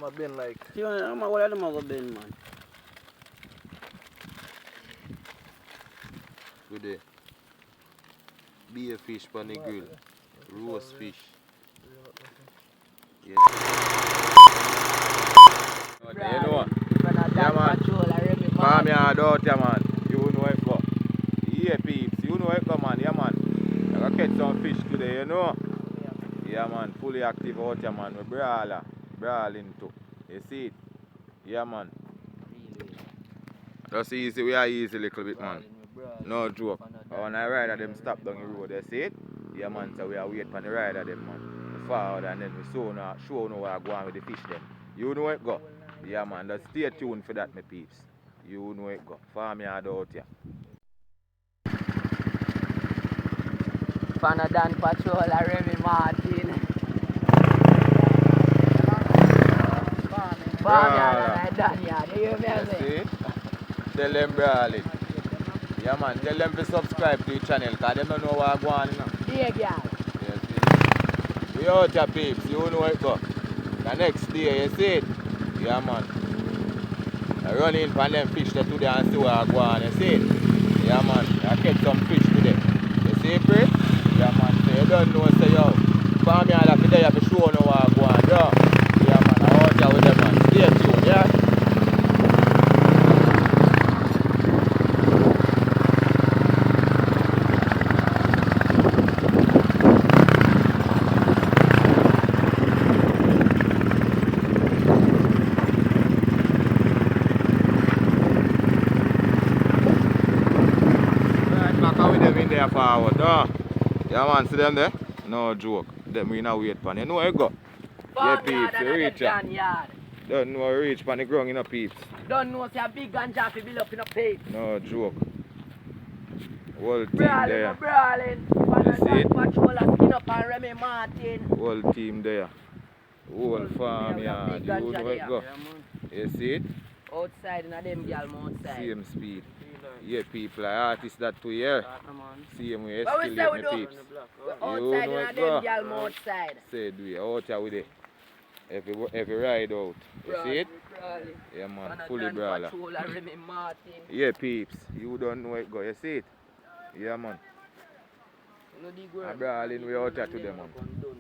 a bin like. See, what are them have a bin, man? Today, beer fish on the grill, roast fish. Yes. You know, yeah man, farm yard out, yeah man. You know it go. Yeah peeps, you know it go man, yeah man. I gotta catch some fish today, you know. Yeah man, fully active out, yeah man. We brawling too. You see it? Yeah man. Just easy, we are easy a little bit man. No joke. When I ride at them stop down the road, you see it? Yeah man, so we are wait for the ride at them man. We forward and then we show now where I go on with the fish then. You know it go. Yeah man, just stay tuned for that my peeps. You know it go. Farm yard out here. Panadan Patrol, Remy Martin. Farm yard and Dan yard. You hear me? You see it? Tell them brawling. Yeah man, tell them to subscribe to the channel because they don't know what I go on now. Yeah, girl. You see? We out here peeps, you know it go. The next day, you see it? Yeah man. I run in for them fish there today and see what I go on, you see it? Yeah man, I catch some fish today. You see it, Chris? Yeah man, so you don't know, say yo. Farm yard after there, you have to show no what I go on, yo. Yeah man, I out here with them man. Stay tuned, yeah? Forward, no. Yeah man, see them there? No joke. Them we not wait pan. You know where you go? Yeah peeps, you reach up. Don't know you reach pan the ground in a peeps. Don't know say a big ganja fi build up in a plate. No joke. Whole team Brawling, there. brawling. You see it? Patrol a skin up and Remy Martin. Whole team there. Whole farm yard. You know where you go? You see it? Outside and them girl outside. Same speed. Yeah, people, artists that to hear. See me, But we say we my do peeps. outside and them girl outside. Say do it, out here with it. Every ride out. You see it? Brawling. Yeah man, fully brawler. Patrol and Remy Martin. Yeah peeps, you don't know it go, you see it? Yeah man. I'm brawling we out here today man.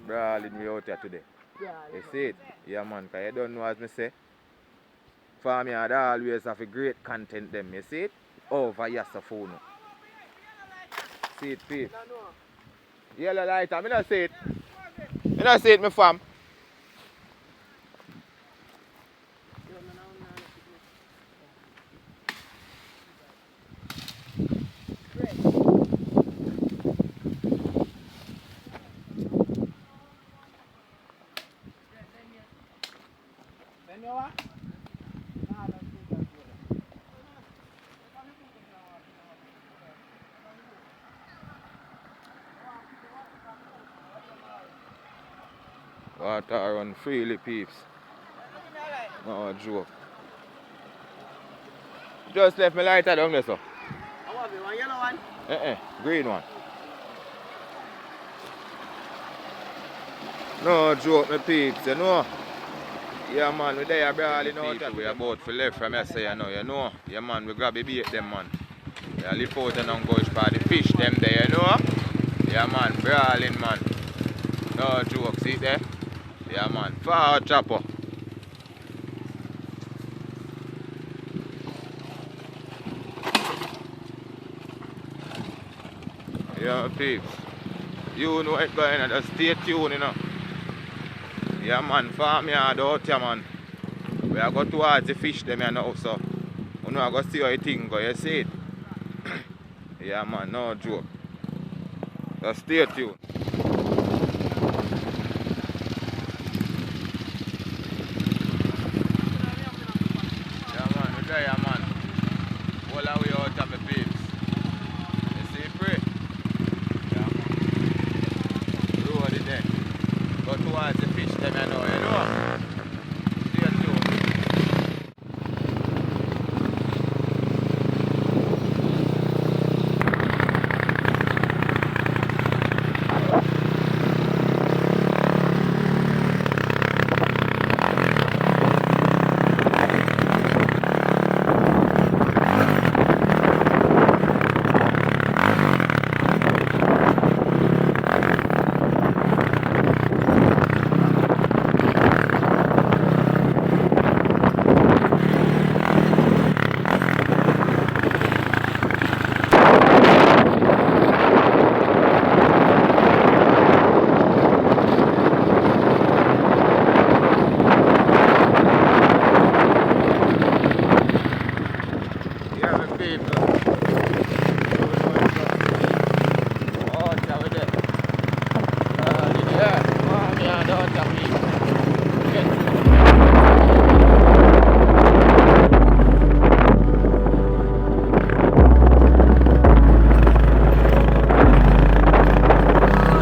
Brawling we out here today. You see it? Yeah man, because you don't know as me say. Farm yard always have a great content them, you see it? Over your phone. See it, peeps. Yellow light, I don't see it. I don't see it, my fam. Water run freely, peeps. No joke. Just left my lighter down there, sir. I want one yellow one. Green one. No joke, my peeps, you know. Yeah, man, we there brawling out here. We about to left from here, say, you know. Yeah, man, we grab a bait them, man. We lift out and go for the fish them there, you know. Yeah, man, brawling, man. No joke, see there? Yeah, man, forward chopper. Yeah, peeps. You know what's going on, just stay tuned, you know. Yeah, man, farm yard out here, man. We are going towards the fish them here now, so you know, I go see how you think go, you see it? Yeah, man, no joke. Just stay tuned. Yeah, man. All the way out of the peeps. You see, pray? Yeah, man. Road in there. Go towards the fish them, you know. Stay tuned.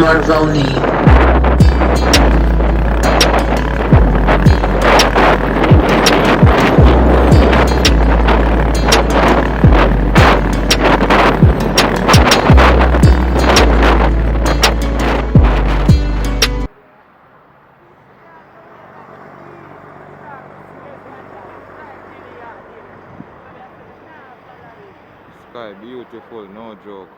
Marvoni. Sky beautiful, no joke.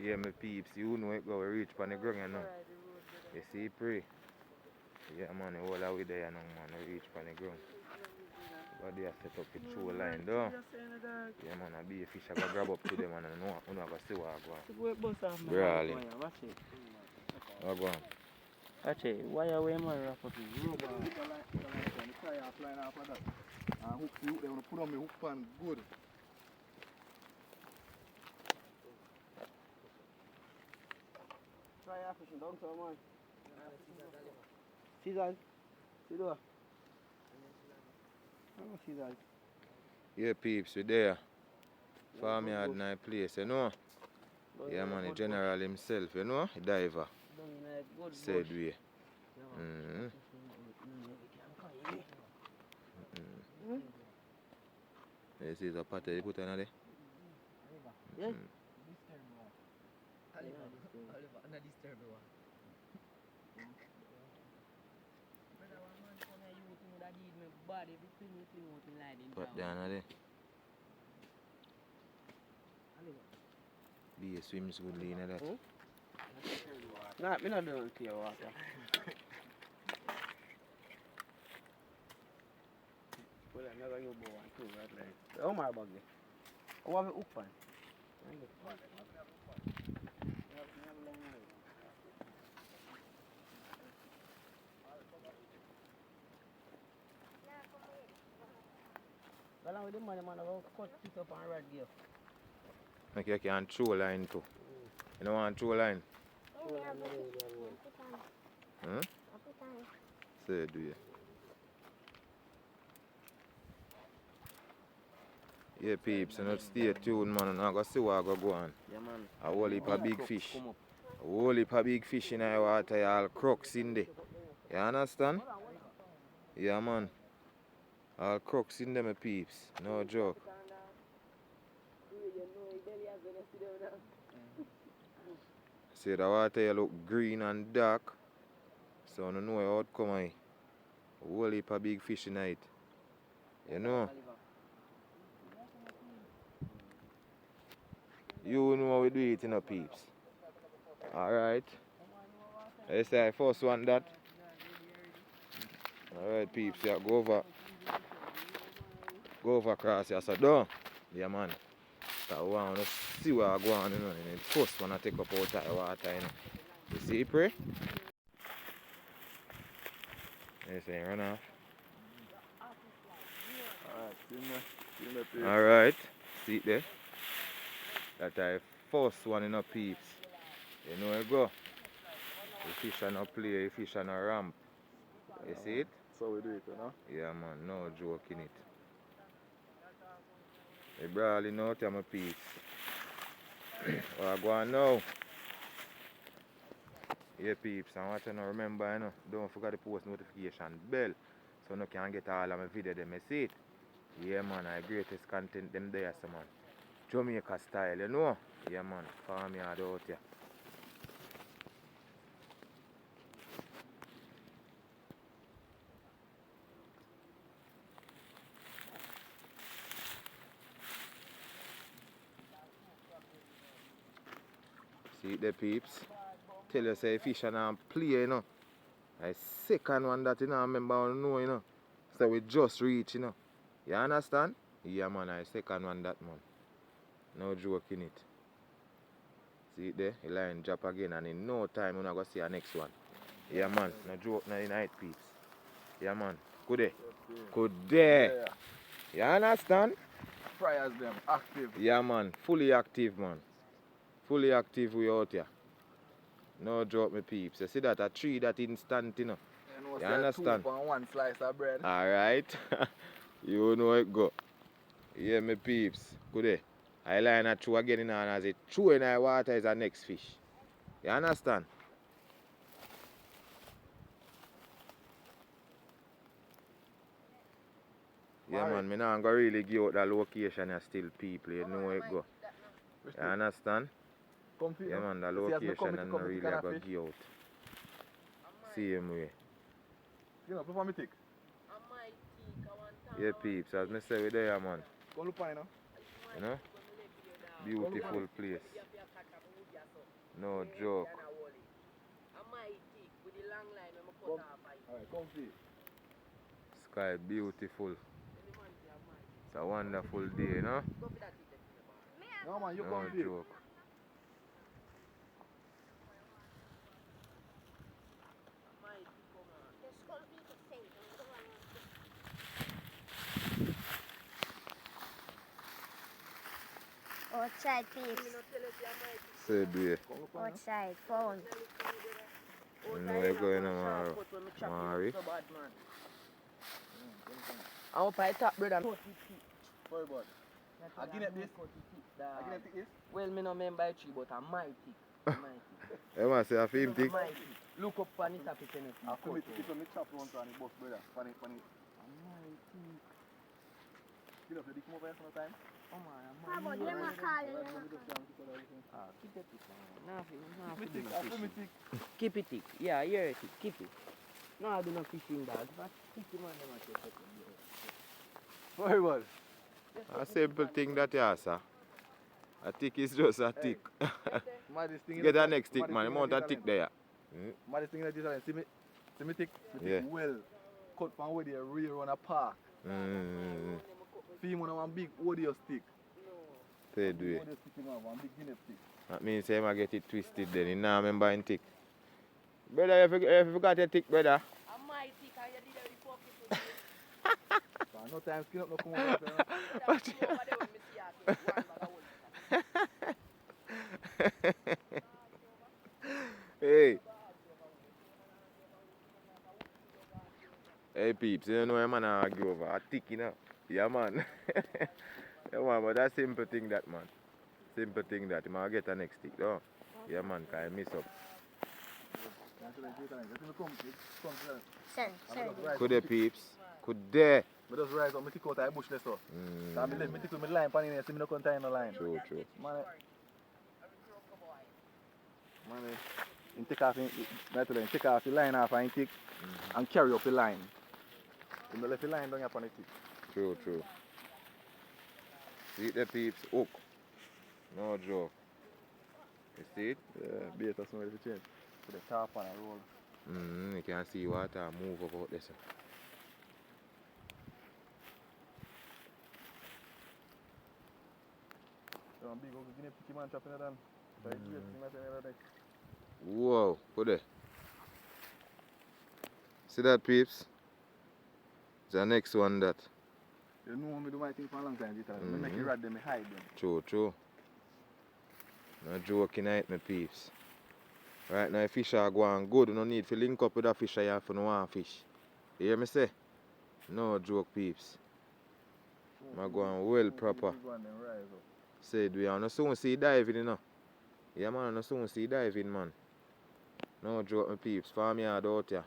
Yeah, my peeps, you know it go reach on the ground, you know. You see, pray. Yeah, man, all the way there, you know, man, we reach on the ground. But they have set up the true line, though. Yeah, man, I be a fish, I go grab up to them, and I know I go see what I go on. Brawling. What go on? Watch it. Why are we more rough up? Hook the hook, they want to put on my hook pan good. Try your fishing down so man. Scissors. See do. Scissors. Yeah, peeps, we there. Farm yard nice place, you know. Yeah, man, the general himself, you know, diver. Said way. This is a pot you put on there. Yeah. Put down there. Be a swims good in that. Nah, me not doing clear water. Well, I'm not going to go one too, right? Like, oh my buggy. How have you hook pan? Well, I'm with the money, man. I'm going to cut it up and right here. Like you can throw line too. You don't want throw line? Huh? Say do you? Yeah, peeps, and stay tuned, man, and I go see what I go on. Yeah, man. A whole heap of big fish. A whole heap of big fish in the water, all crooks in there. You understand? Yeah, man. All crooks in them, peeps. No joke. See, the water here look green and dark. So I don't know how it come on. A whole heap of big fish in it. You know? You know how we do it, you know, peeps. Alright. I say I first want that. Alright, peeps, yeah, go over across here, so down. Yeah, man. So I want to see where I go on, you know, and first when I take up out of the water, you know. You see, pray? You say, run off. Alright, see it there? That's the first one in the peeps. You know where you go. The fish are not play, the fish are not ramp. You see it? So we do it, you know? Yeah, man, no joke in it. The brawling out of my peeps. What I go on now? Yeah, peeps, and what you know, remember, you know, don't forget to post notification bell so you can get all of my videos, them, you see it? Yeah, man, the greatest content them there, so man. Jamaica style, you know? Yeah, man, farm yard out here. See the peeps? Tell you say fish and play, you know. The second one that you know, remember you know, you know. So we just reach, you know. You understand? Yeah, man, the second one that, man. No joke in it. See it there? The line drop again, and in no time we're going to see the next one. Yeah, man, no joke, no night, peeps. Yeah, man. Good day. Good day. You understand? Fryers them, active. Yeah, man, fully active, man. Fully active we out here. No joke, me peeps. You see that a tree that instant, you know. You know You understand? Two on one slice of bread. Alright. You know it go. Yeah, me peeps. Good day. I line a chew again in and as it chew in the water is the next fish. You understand? Yeah, man, me not gonna really give out the location and still people, you know where it go. You understand? Yeah, man, the location and not really gonna give out. Same way. You know, before me tick. Yeah, peeps, as me say we there, man. Go look on, you know. You know? Beautiful place. No joke. Alright, come see. Sky beautiful. It's a wonderful day, you know? No man, you No come see. joke. Outside, peeps. Say do Outside, phone. you know where you going tomorrow? Mari. I'm up at top, brother. Sorry, bud. I give it this. I give it this. Well, me no remember tree, but I might tick. You must say a film tick? Look up on it, happy tennis. I feel it. It's on the chop one on the bus, brother. Funny. You know, did you come over here sometime? How about them are calling? Keep it tick. Nothing. Keep it tick. Yeah, I hear it. Keep it. No, I do not fishing dog. But tick him on them at your second. Sorry, bud. A simple thing that you sir. A tick is just a tick. Get a next tick, man. You want a tick there. Maddest thing that is, see me tick Yeah. well. Cut from where they rear on a park. Film on one big audio stick. Say do it. Audio stick in one big guinea stick. That means you might get it twisted then. You now remember in tick. Brother, you forgot your tick, brother. I might tick and you did a report. No time skin up, no come over there. Hey. Hey peeps, you know man argue over a tick, you know? Yeah man. Yeah man, but that's simple thing that man. Simple thing that. You might get a next tick, though. Yeah man, can I miss up. Could they peeps? Could they? I just rise up, I take out the bush there so. I take with my line pan in here, see me no come tie no line. True. Man, you take off the line off and take and carry up the line. You don't left the line down here upon the tick. True. See the peeps hook. No joke. You see it? Yeah, bait or something to change. Put the top on and roll. You can see water move about this. Big old guinea pig man chopping it down. So it's great thing that I never. Whoa, put it. See that peeps? The next one that. You know me do my thing for a long time, I make it rad them, I hide them. True. No joking at me peeps. Right now fish are going good, you no need to link up with a fish if you don't want fish. You hear me say? No joke peeps. I'm going well proper. Said we are no soon see diving, you know. Yeah man, no soon see diving man. No joke my peeps, farm yard out here.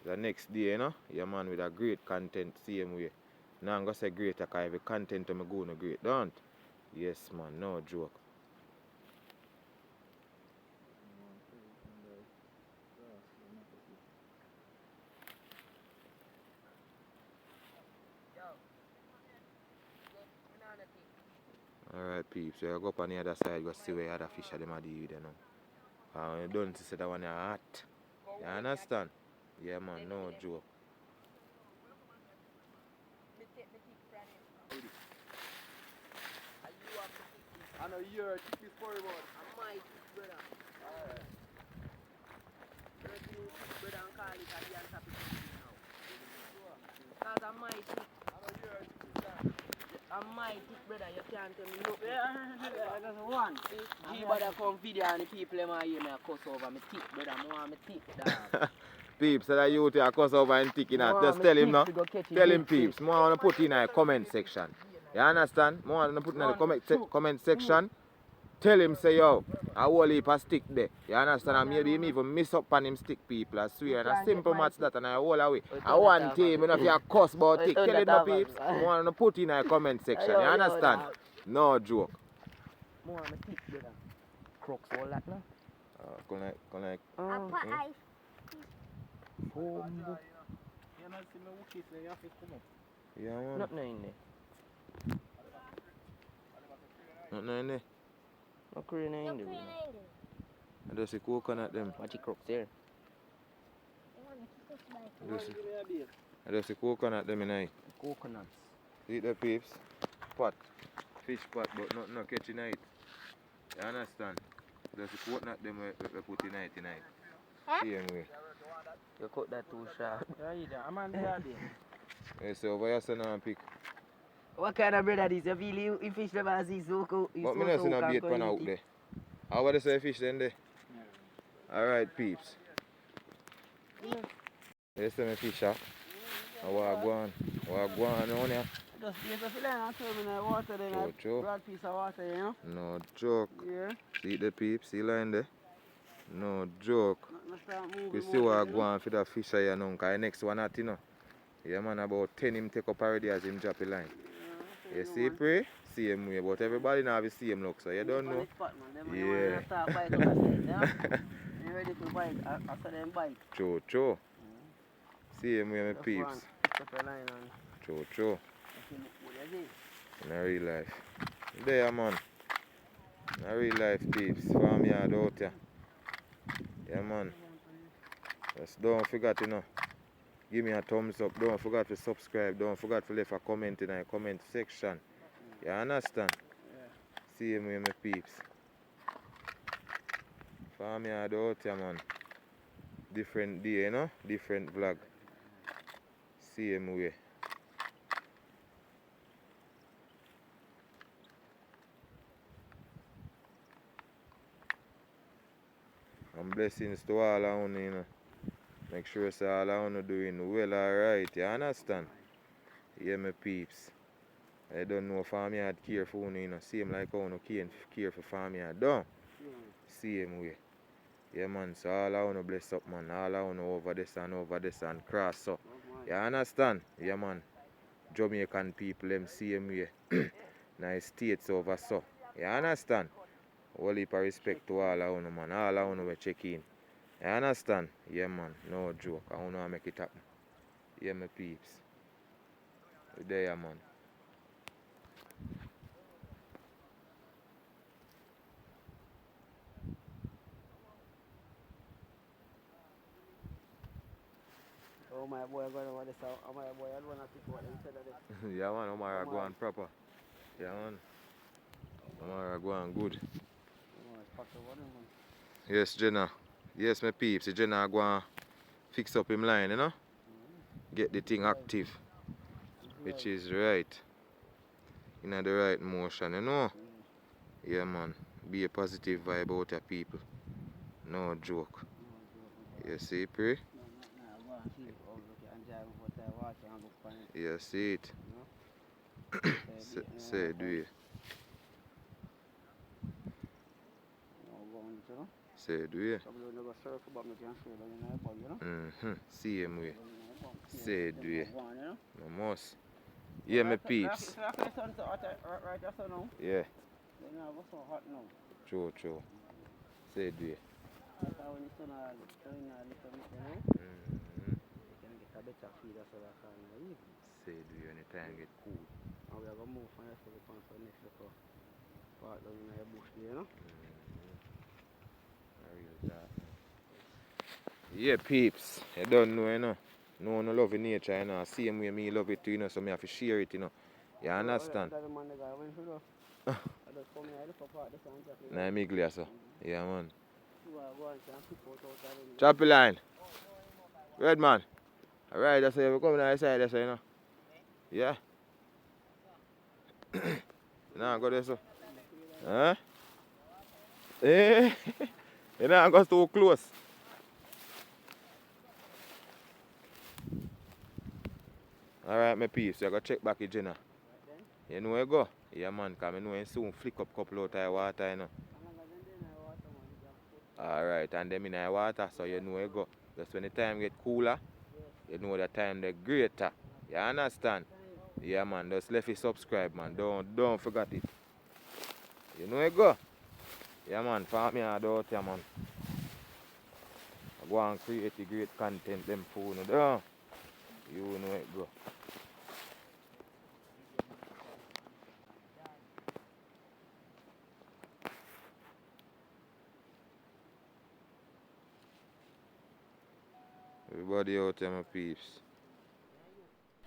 The next day, you know, yeah man, with a great content same way. Now I'm gonna say great because every content I'm going to great, don't? Yes man, no joke. Alright peeps, so you go up on the other side, go see where other fish are them are deal with, you know. You don't see that one is hot. You understand? Yeah man, no joke. I know you're a tick story about. I might tick, brother. Alright. Brother and call it a dance happy now. Because I might tick. I know you're a tick. I might tick, brother. You can't tell me no. Yeah, that's one. G brother come video and the people them hear me a cuss over me tick, brother. I want me tick, dog. Peeps, that you are cuss over and tick, you know. Just tell him now. Tell him, peeps. More want to put in a comment section. You understand? More want to put in the comment section. Tell him, say, yo, a whole heap of stick there. You understand? And maybe him even miss up on him stick, people. I swear. And a simple match that and I hold away. I want team, you know, if you cuss about tick. Tell him, no, peeps. More want to put in a comment section. You understand? No joke. More on the tick there. Crooks all that now. Connect. Apa ice. You not see me wookie say you have to come up. Yeah, man. Nothing in there. Nothing in there. No crane in there. I just see coconut them. Watch the crooks there. I just see coconut them in there. Coconuts. See the peeps? Pot. Fish pot, but not no catching it. You understand? Just the coconut them we put in it tonight. Same way. You cut that too sharp. Yeah, I'm on the yard there. Yes, so over here, son, and pick. What kind of bread are these? You feel you fish them as he's so cool. But me not see no bait pan out there. How about the say fish then there? Yeah. Alright, peeps. Yeah. Yes, me fish up. What go on here? Just place a fillet and throw them in the water then. True. Broad piece of water, you know? No joke. Yeah. See the peeps, see line there? No joke. We see what go on for the fish here now, because the next one at, you know. Yeah, man, about 10 him take up already as him drop the line. Yeah, you see, pray? Same way, but everybody now have the same look, so you don't know. Yeah. You ready to bite after them bite? True. Same way, my peeps. True. In a real life. There, man. In a real life, peeps. Farm yard out here. Yeah, man. Just don't forget, you know. Give me a thumbs up. Don't forget to subscribe. Don't forget to leave a comment in the comment section. You understand? Yeah. See me, my peeps. Farm yard out here, man. Different day, you know? Different vlog. Same way. And blessings to all of you, you know. Make sure say all of you doing well, alright, you understand? Yeah, my peeps. I don't know if farm yard care for you, you know. Same like how you care for farm yard, don't? Same way. Yeah, man, so all of you bless up, man. All of you over this and cross up. You understand? Yeah, man. Jamaican people, them same way. Nice states over so. You understand? Whole heap of respect to all of you, man. All of you will check in. You understand? Yeah, man. No joke. I want to make it happen. Yeah, my peeps. We there, man. Oh, my boy, going over this. Oh, my boy, I don't want to pick what them said of this. Yeah, man. Omar go on proper. Yeah, man. Omar go on good. Yes, Jenna. Yes, my peeps. Jenna go on fix up him line, you know? Get the thing active. Which is right. In the right motion, you know? Yeah, man. Be a positive vibe out of people. No joke. You see, pray? You see it. Say, do it. Say, do it. Same way. Say, do it. No must. Yeah, my peeps. Yeah. True. Say, do it. Say, do you anytime get cool. And we are going to move from here to the next part down in the bush there, you know? Yeah, peeps. You don't know, you know. No one love nature, you know. Same way me love it too, you know, so me have to share it, you know. You understand? Nah, me clear, so. Yeah, man. Choppy line. Red man. Alright, that's how we come on the side, that's how, you know. Yeah. Nah, go there, so. Huh? Eh? You know, I got too close. Alright, my peeps, you go check back your dinner. You know where you go? Yeah, man, because I know you soon flick up couple out of water, you know. Alright, and them in the water, so you know where you go. Just when the time get cooler, you know the time the greater. You understand? Yeah, man, just left you subscribe, man. Don't forget it. You know where you go? Yeah, man, farm me out here, man. I go and create the great content, them phone, you know where you go. Everybody out there, my peeps.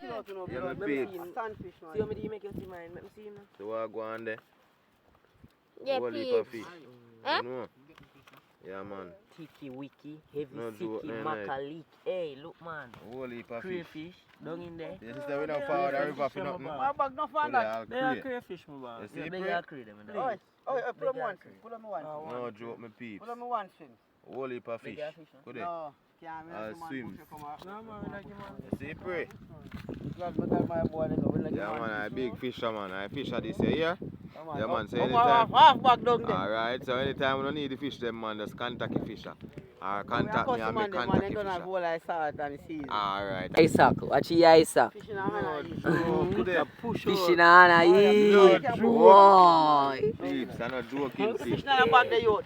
Yeah, my peeps. See how me do you make you see mine? Let me see him now. So what go on there? Yeah, Whole heap of peeps. fish. Huh? You know? Yeah, man. Tiki wiki, heavy No joke, sticky, no, maca leak. Hey, look man. Whole heap of fish. Crayfish, down in there. This is the way down forward the river for nothing. My bag not for So that. They are crayfish, my boy. You see, Yeah, Pray? big cray them. Oh, put them one. Put them one. No joke, my peeps. Put them one thing. Whole heap of fish. Bigger fish, huh? Go there. No, can't I'll swim. No, man, we like him, man. You see, Pray? My boy, Yeah, man, I big fisher, man. I fish at this here. Yeah, man, so Half anytime. back down there. Alright, so anytime we don't need the fish, them, man, just contact the fisher. Or contact me and me contact the fisher. Like salt and season. Alright. Isaac, watch your Isaac. Fishing on Fishing on a No joke. Boy. Peeps, I'm not joking. See. Fish now back the yacht.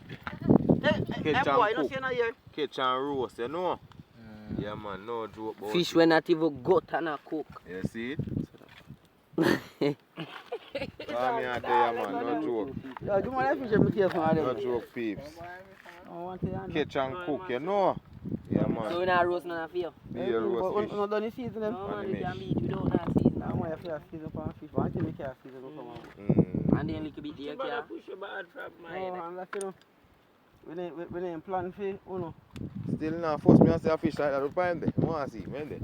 Hey, Catch boy, and you don't cook. see no here. Catch and roast, you know? Yeah, man, no joke about Fish it. when not even gut and a cook. You see it? Come here, there, man, no joke. Yo, do my fish and be careful on No them. joke, peeps. I want to Catch and cook, you know? Yeah, So man. we not roast none of you. Be a roast fish. No, don't you season them? No man, the we mesh. can beat without that season. No, I have to season for fish, but until we can't season, we come out. And then little bit there, yeah. Oh, and like, you know, we didn't plan for, you know. Still not force me to say a fish like that. We find it. I want to see. When there?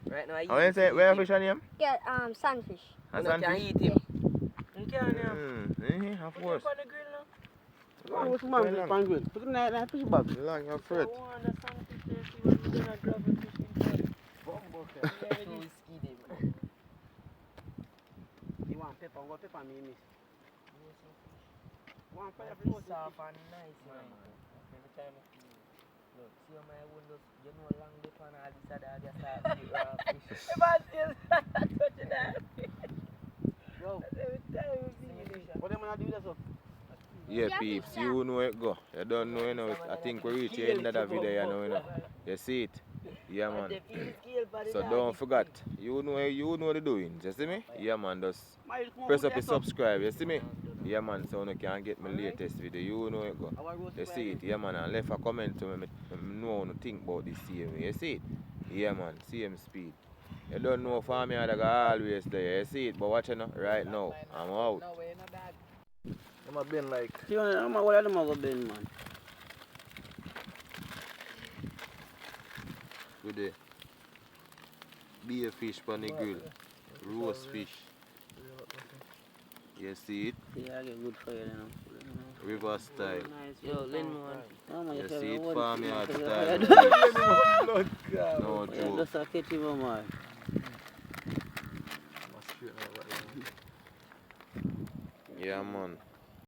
Right now, I eat How you say, where fish on him? Yeah, sunfish. A You can sunfish? eat him. You can, yeah. Of course. On the grill now. Oh, what's my fish pan grill? Put it in that fish bag. Long your fruit. I want the sunfish there, see what we're gonna grab a fish inside. Yeah, we ski them. You want pepper? What pepper me miss? One fire Fish soft and nice, man. Every time I feel it. Look, see how my windows, you know, long dip on all this other, I just start to eat raw fish. If I still touching that. Yo, Every time we see it. what am I gonna do that so? Yeah, peeps, you know it go. You don't know, you know. I think we reach the end of the video, you know. You see it? Yeah, man. So don't forget, you know the doings, you see me? Yeah, man, just press up the subscribe, you see me? Yeah, man, so you can get my latest video, you know it go. You see it? Yeah, man, and left a comment to me, know how to think about this CM, you see it? Yeah, man, same speed. You don't know for me, I go always there, you see it? But watch it now, right now, I'm out. I'm a bin like. See, I'm a what I'm gonna bend, man. With the beer fish on the grill, roast fish. You see it? Yeah, I get good for you, you know. River style. Yo, lend me one. No, man, You you see it one farm thing, yard because style. No Yeah, joke. just a catch him, man. Yeah, man.